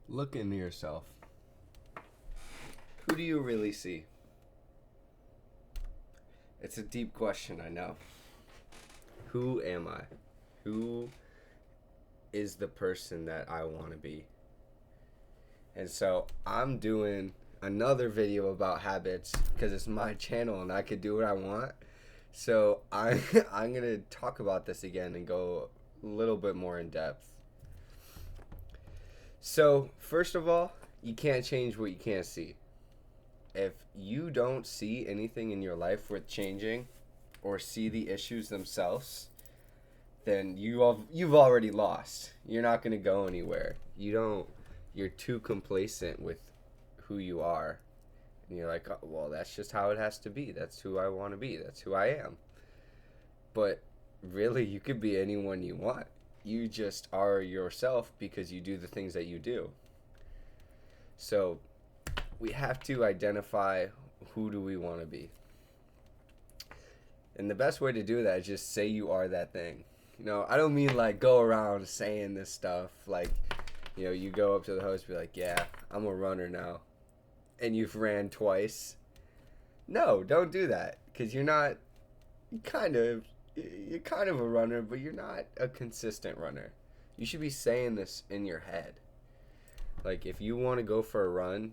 Look into yourself. Who do you really see? It's a deep question, I know. Who am I? Who is the person that I want to be? And so I'm doing another video about habits because it's my channel and I could do what I want. So I'm going to talk about this again and go a little bit more in depth. So, first of all, you can't change what you can't see. If you don't see anything in your life worth changing or see the issues themselves, then you've already lost. You're not going to go anywhere. You're too complacent with who you are. And you're like, oh, well, that's just how it has to be. That's who I want to be. That's who I am. But really, you could be anyone you want. You just are yourself because you do the things that you do. So we have to identify who do we want to be. And the best way to do that is just say you are that thing. I don't mean like go around saying this stuff like, you go up to the host and be like, yeah, I'm a runner now. And you've ran twice. No, don't do that. Because you're kind of a runner, but you're not a consistent runner. You should be saying this in your head. Like, if you want to go for a run,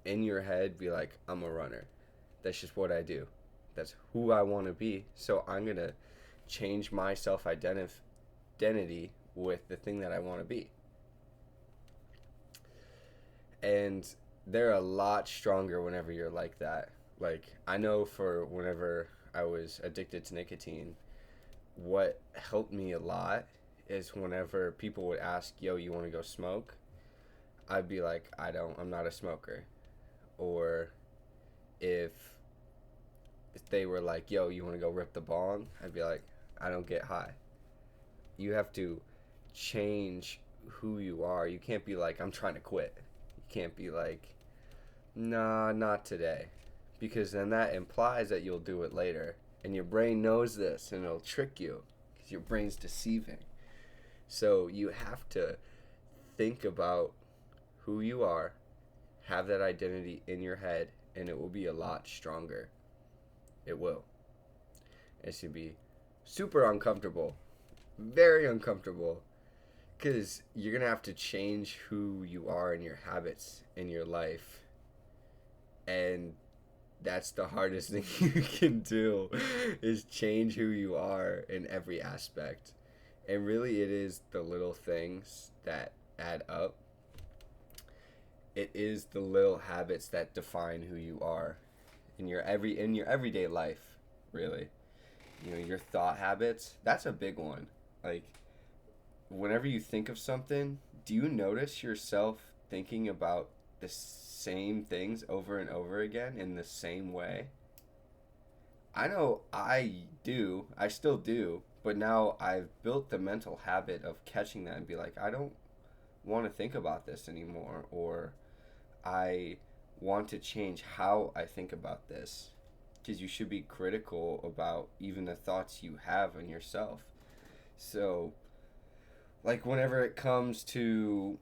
in your head, be like, I'm a runner. That's just what I do. That's who I want to be. So I'm going to change my self-identity with the thing that I want to be. And they're a lot stronger whenever you're like that. Like, I know for whenever I was addicted to nicotine, what helped me a lot is whenever people would ask, yo, you want to go smoke? I'd be like, I'm not a smoker. Or if they were like, yo, you want to go rip the bong? I'd be like, I don't get high. You have to change who you are. You can't be like, I'm trying to quit. You can't be like, nah, not today. Because then that implies that you'll do it later. And your brain knows this and it'll trick you because your brain's deceiving. So you have to think about who you are, have that identity in your head, and it will be a lot stronger. It will. It's going to be super uncomfortable, very uncomfortable, because you're going to have to change who you are and your habits in your life. And that's the hardest thing you can do, is change who you are in every aspect. And really, it is the little things that add up. It is the little habits that define who you are in your everyday life, really. Your thought habits, that's a big one. Like, whenever you think of something, do you notice yourself thinking about the same things over and over again in the same way? I know I do. I still do. But now I've built the mental habit of catching that and be like, I don't want to think about this anymore. Or I want to change how I think about this. Because you should be critical about even the thoughts you have on yourself. So, like, whenever it comes to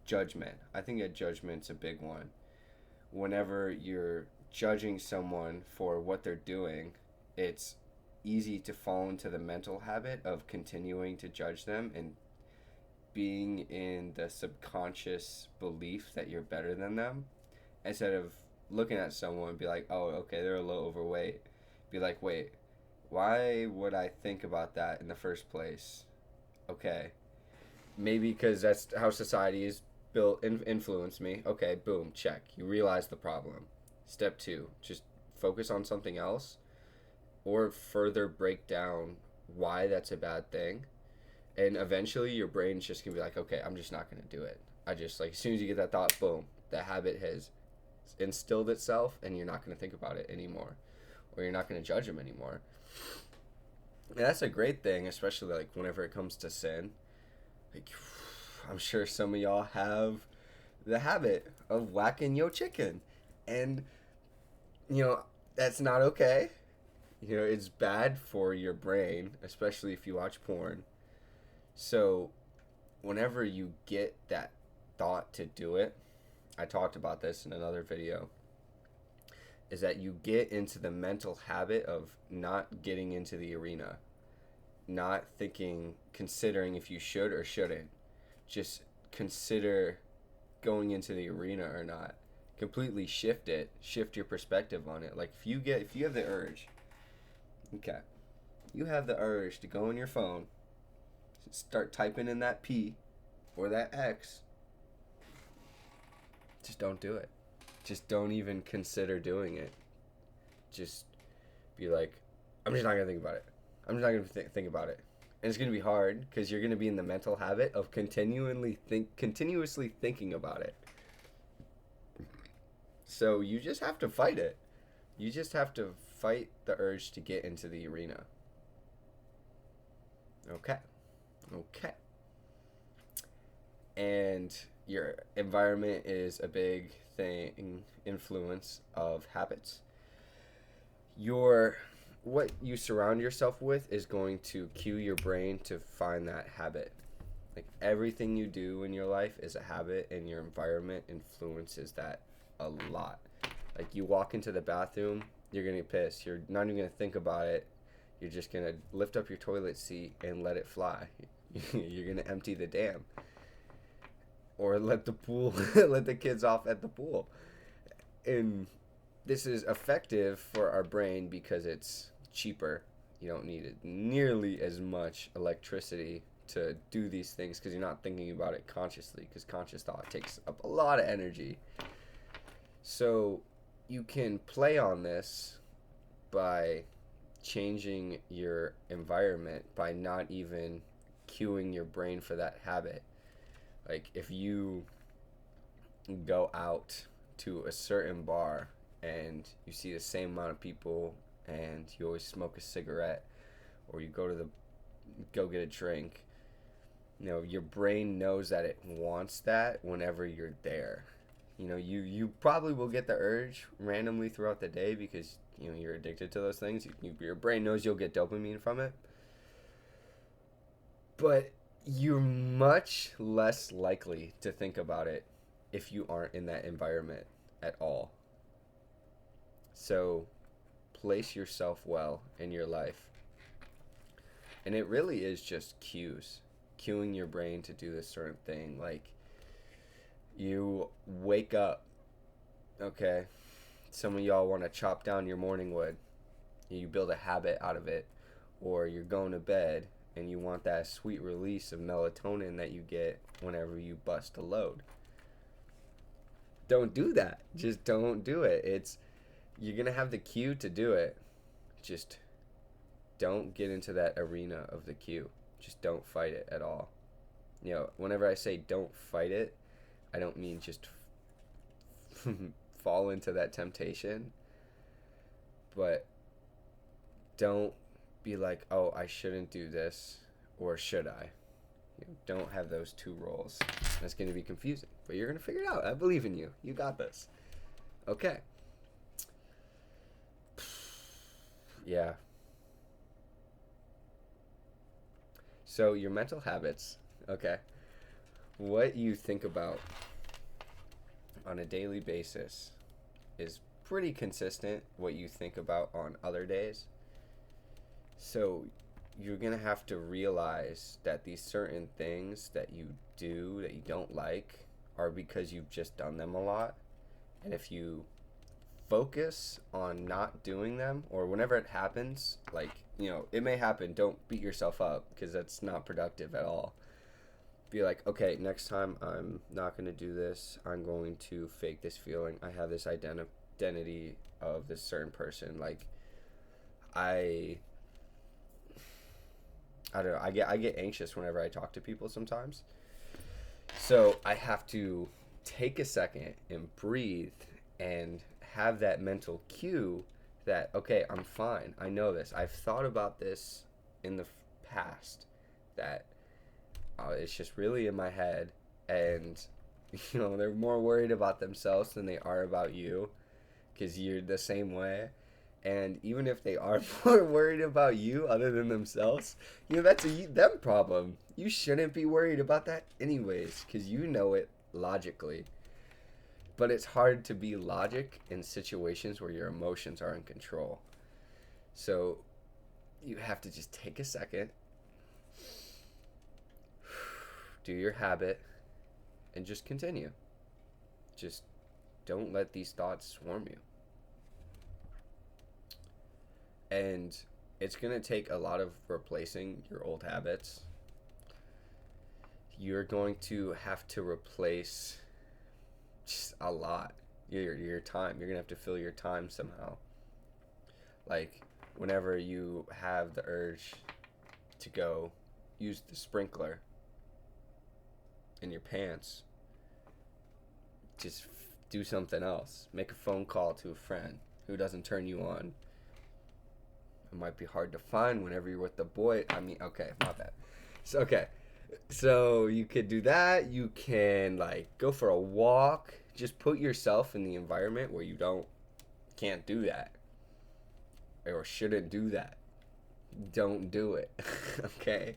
judgment, I think that judgment's a big one. Whenever you're judging someone for what they're doing, it's easy to fall into the mental habit of continuing to judge them and being in the subconscious belief that you're better than them, instead of looking at someone and be like, oh, okay, they're a little overweight. Be like, wait, why would I think about that in the first place? Okay, maybe because that's how society is built and influenced me. Okay, boom, check. You realize the problem. Step 2, just focus on something else or further break down why that's a bad thing. And eventually your brain's just going to be like, okay, I'm just not going to do it. As soon as you get that thought, boom, that habit has instilled itself and you're not going to think about it anymore. Or you're not going to judge them anymore. And that's a great thing, especially like whenever it comes to sin. Like, I'm sure some of y'all have the habit of whacking your chicken. And, that's not okay. It's bad for your brain, especially if you watch porn. So whenever you get that thought to do it, I talked about this in another video, is that you get into the mental habit of not getting into the arena, not considering if you should or shouldn't. Just consider going into the arena or not. Completely shift your perspective on it. Like if you have the urge, okay, you have the urge to go on your phone, start typing in that P or that X, just don't do it. Just don't even consider doing it. Just be like, I'm just not going to think about it. I'm just not going to think about it. And it's going to be hard because you're going to be in the mental habit of continuously thinking about it. So you just have to fight it. You just have to fight the urge to get into the arena. Okay. And your environment is a big influence of habits. What you surround yourself with is going to cue your brain to find that habit. Like everything you do in your life is a habit, and your environment influences that a lot. Like you walk into the bathroom, you're gonna piss. You're not even gonna think about it. You're just gonna lift up your toilet seat and let it fly. You're gonna empty the dam, or let the kids off at the pool. And this is effective for our brain because it's cheaper. You don't need nearly as much electricity to do these things because you're not thinking about it consciously, because conscious thought takes up a lot of energy. So you can play on this by changing your environment, by not even cueing your brain for that habit. Like if you go out to a certain bar and you see the same amount of people and you always smoke a cigarette, or you go get a drink, your brain knows that it wants that whenever you're there. You probably will get the urge randomly throughout the day because you're addicted to those things. Your brain knows you'll get dopamine from it, but you're much less likely to think about it if you aren't in that environment at all. So place yourself well in your life. And it really is just cueing your brain to do this certain thing. Like you wake up, okay, some of y'all want to chop down your morning wood. You build a habit out of it. Or you're going to bed and you want that sweet release of melatonin that you get whenever you bust a load. Don't do that. Just don't do it. You're going to have the cue to do it. Just don't get into that arena of the cue. Just don't fight it at all. Whenever I say don't fight it, I don't mean just fall into that temptation. But don't be like, oh, I shouldn't do this, or should I? Don't have those two roles. That's going to be confusing, but you're going to figure it out. I believe in you. You got this. Okay. Yeah. So your mental habits, okay. What you think about on a daily basis is pretty consistent what you think about on other days. So you're going to have to realize that these certain things that you do that you don't like are because you've just done them a lot. And if you focus on not doing them, or whenever it happens, like, it may happen, don't beat yourself up because that's not productive at all. Be like, okay, next time I'm not going to do this. I'm going to fake this feeling. I have this identity of this certain person. Like, I don't know. I get anxious whenever I talk to people sometimes. So I have to take a second and breathe and have that mental cue that, okay, I'm fine. I know this. I've thought about this in the past, that it's just really in my head, and they're more worried about themselves than they are about you, because you're the same way. And even if they are more worried about you other than themselves, that's a them problem. You shouldn't be worried about that anyways, because you know it logically. But it's hard to be logic in situations where your emotions are in control. So you have to just take a second, do your habit, and just continue. Just don't let these thoughts swarm you. And it's going to take a lot of replacing your old habits. You're going to have to replace just a lot. Your time. You're going to have to fill your time somehow. Like, whenever you have the urge to go use the sprinkler in your pants, just do something else. Make a phone call to a friend who doesn't turn you on. It might be hard to find whenever you're with the boy. I mean, okay, not bad. So, okay. So you could do that. You can like go for a walk. Just put yourself in the environment where you can't do that or shouldn't do that. Don't do it. Okay?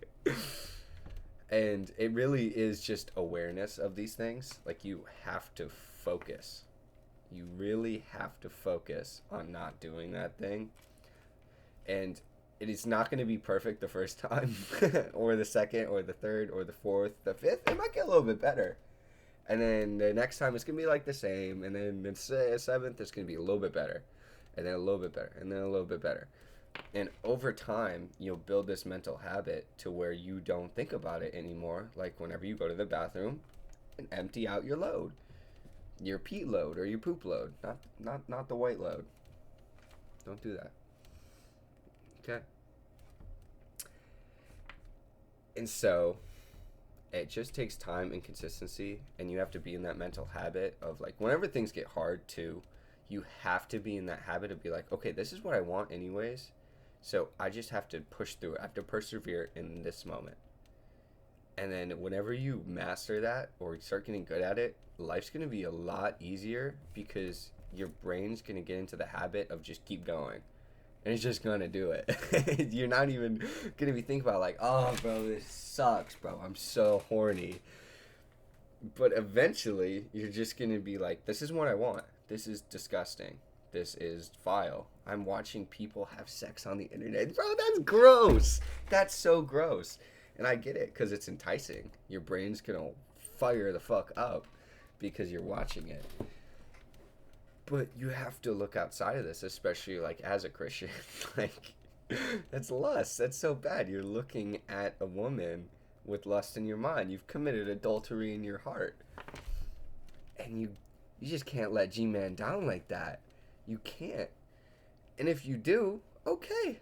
And it really is just awareness of these things. Like, you have to focus. You really have to focus on not doing that thing. And it is not going to be perfect the first time or the second or the third or the fourth, the fifth. It might get a little bit better. And then the next time it's going to be like the same. And then the seventh, it's going to be a little bit better. And then a little bit better. And then a little bit better. And over time, you'll build this mental habit to where you don't think about it anymore. Like whenever you go to the bathroom and empty out your load. Your pee load or your poop load. Not the white load. Don't do that. Okay. And so it just takes time and consistency, and you have to be in that mental habit of like whenever things get hard too, you have to be in that habit of be like, okay, this is what I want anyways. So I just have to push through it. I have to persevere in this moment. And then whenever you master that or start getting good at it, life's going to be a lot easier because your brain's going to get into the habit of just keep going. And it's just going to do it. You're not even going to be thinking about like, oh, bro, this sucks, bro. I'm so horny. But eventually, you're just going to be like, this is what I want. This is disgusting. This is vile. I'm watching people have sex on the internet. Bro, that's gross. That's so gross. And I get it because it's enticing. Your brain's going to fire the fuck up because you're watching it. But you have to look outside of this, especially like as a Christian. Like, that's lust. That's so bad. You're looking at a woman with lust in your mind. You've committed adultery in your heart. And you just can't let G-Man down like that. You can't. And if you do, okay.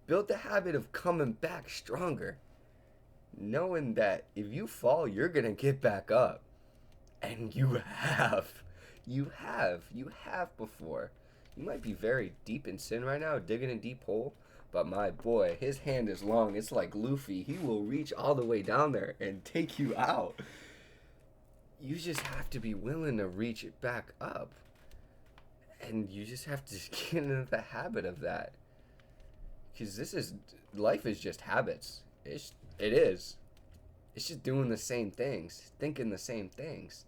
Build the habit of coming back stronger. Knowing that if you fall, you're going to get back up. And you have. You have before. You might be very deep in sin right now, digging a deep hole. But my boy, his hand is long. It's like Luffy. He will reach all the way down there and take you out. You just have to be willing to reach it back up. And you just have to get into the habit of that. Because life is just habits. It is. It's just doing the same things, thinking the same things.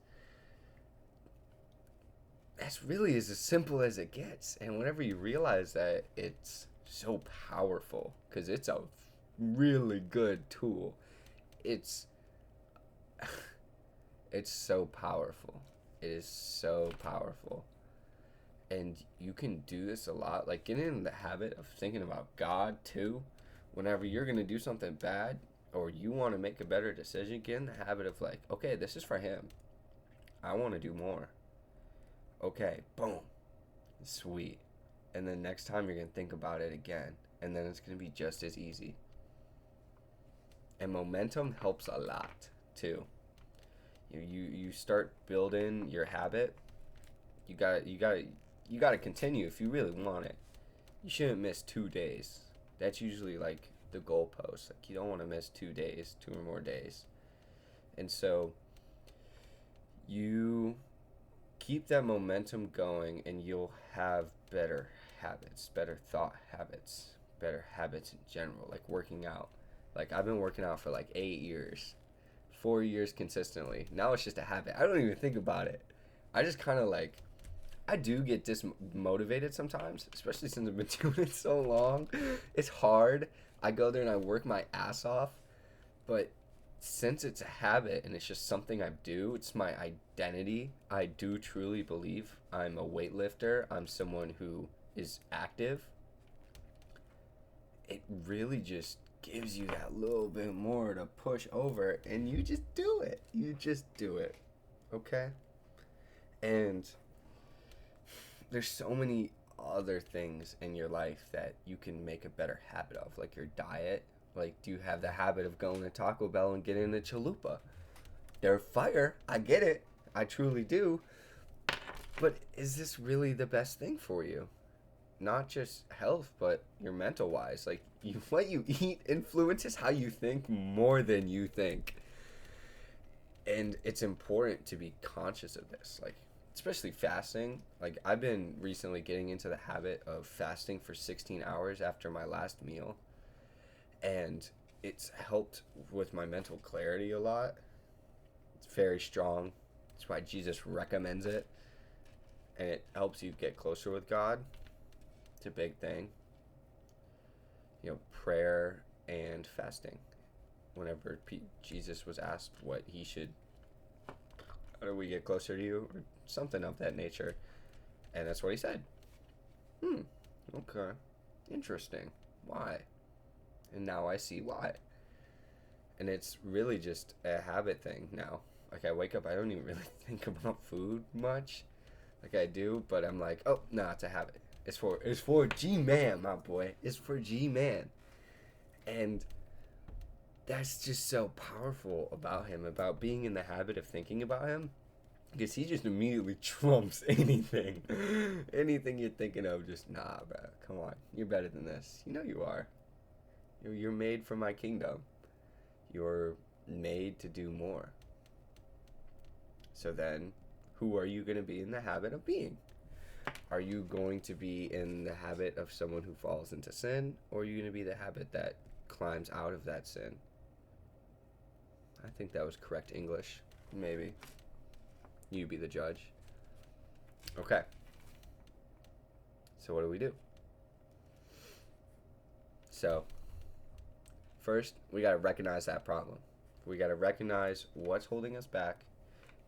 That's really as simple as it gets. And whenever you realize that, it's so powerful because it's a really good tool. It's so powerful. It is so powerful. And you can do this a lot. Like, getting in the habit of thinking about God too. Whenever you're going to do something bad or you want to make a better decision, get in the habit of like, okay, this is for him. I want to do more. Okay, boom. Sweet. And then next time you're going to think about it again. And then it's going to be just as easy. And momentum helps a lot too. You start building your habit. You got to continue if you really want it. You shouldn't miss 2 days. That's usually like the goalpost. Like, you don't want to miss 2 days, 2 or more days. And so you keep that momentum going and you'll have better habits, better thought habits, better habits in general, like working out. Like, I've been working out for like 8 years, 4 years consistently. Now it's just a habit. I don't even think about it. I just kind of like, I do get dismotivated sometimes, especially since I've been doing it so long. It's hard. I go there and I work my ass off, but since it's a habit and it's just something I do, it's my identity. I do truly believe I'm a weightlifter. I'm someone who is active. It really just gives you that little bit more to push over, and you just do it. You just do it. Okay? And there's so many other things in your life that you can make a better habit of, like your diet. Like, do you have the habit of going to Taco Bell and getting a chalupa? They're fire. I get it. I truly do. But is this really the best thing for you? Not just health, but your mental wise. Like, what you eat influences how you think more than you think. And it's important to be conscious of this. Like, especially fasting. Like, I've been recently getting into the habit of fasting for 16 hours after my last meal. And it's helped with my mental clarity a lot. It's very strong. That's why Jesus recommends it. And it helps you get closer with God. It's a big thing. You know, prayer and fasting. Whenever Jesus was asked what he should, how do we get closer to you? Or something of that nature. And that's what he said. Okay. Interesting. Why? And now I see why. And it's really just a habit thing now. Like, I wake up, I don't even really think about food much. Like, I do, but I'm like, oh, no, it's a habit. It's for G-Man, my boy. It's for G-Man. And that's just so powerful about him, about being in the habit of thinking about him. Because he just immediately trumps anything. Anything you're thinking of, just, nah, bro, come on. You're better than this. You know you are. You're made for my kingdom. You're made to do more. So then, who are you going to be in the habit of being? Are you going to be in the habit of someone who falls into sin? Or are you going to be the habit that climbs out of that sin? I think that was correct English. Maybe. You be the judge. Okay. So what do? So, first, we got to recognize that problem. We got to recognize what's holding us back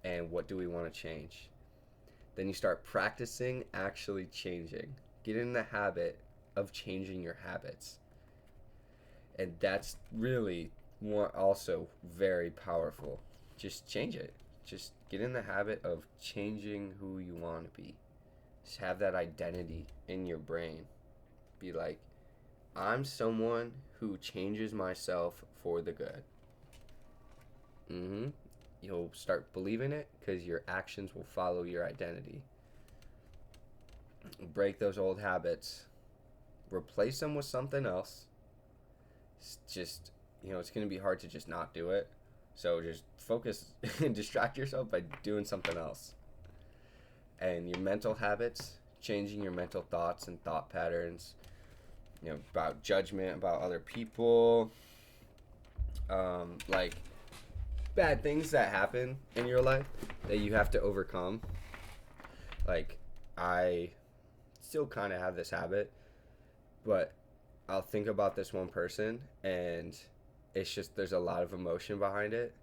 and what do we want to change. Then you start practicing actually changing. Get in the habit of changing your habits. And that's really also very powerful. Just change it. Just get in the habit of changing who you want to be. Just have that identity in your brain. Be like, I'm someone who changes myself for the good. You'll start believing it because your actions will follow your identity. Break those old habits. Replace them with something else. It's just, it's going to be hard to just not do it. So just focus and distract yourself by doing something else. And your mental habits, changing your mental thoughts and thought patterns, about judgment, about other people, like bad things that happen in your life that you have to overcome. Like, I still kind of have this habit, but I'll think about this one person and it's just, there's a lot of emotion behind it,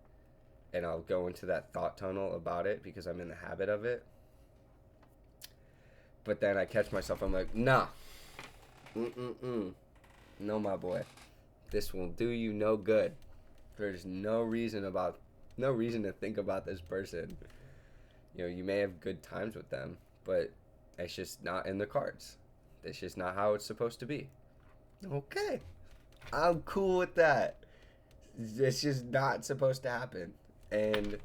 and I'll go into that thought tunnel about it because I'm in the habit of it. But then I catch myself, I'm like, nah. No, my boy. This will do you no good. There's no reason to think about this person. You may have good times with them, but it's just not in the cards. It's just not how it's supposed to be. Okay. I'm cool with that. It's just not supposed to happen. And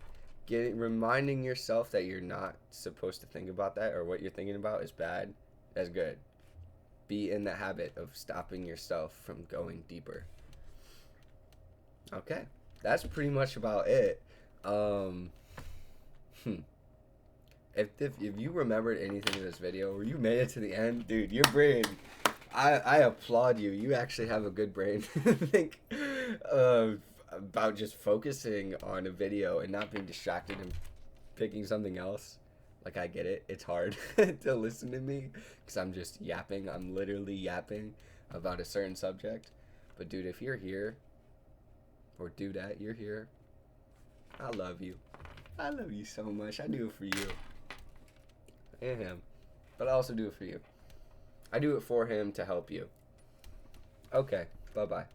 reminding yourself that you're not supposed to think about that, or what you're thinking about is bad, that's good. Be in the habit of stopping yourself from going deeper. Okay, that's pretty much about it. If you remembered anything in this video, or you made it to the end, dude, your brain, I applaud you. You actually have a good brain. uh, about just focusing on a video and not being distracted and picking something else. Like, I get it. It's hard to listen to me because I'm just yapping. I'm literally yapping about a certain subject. But, dude, if you're here, or dudette, you're here, I love you. I love you so much. I do it for you and him. But I also do it for you. I do it for him to help you. Okay. Bye-bye.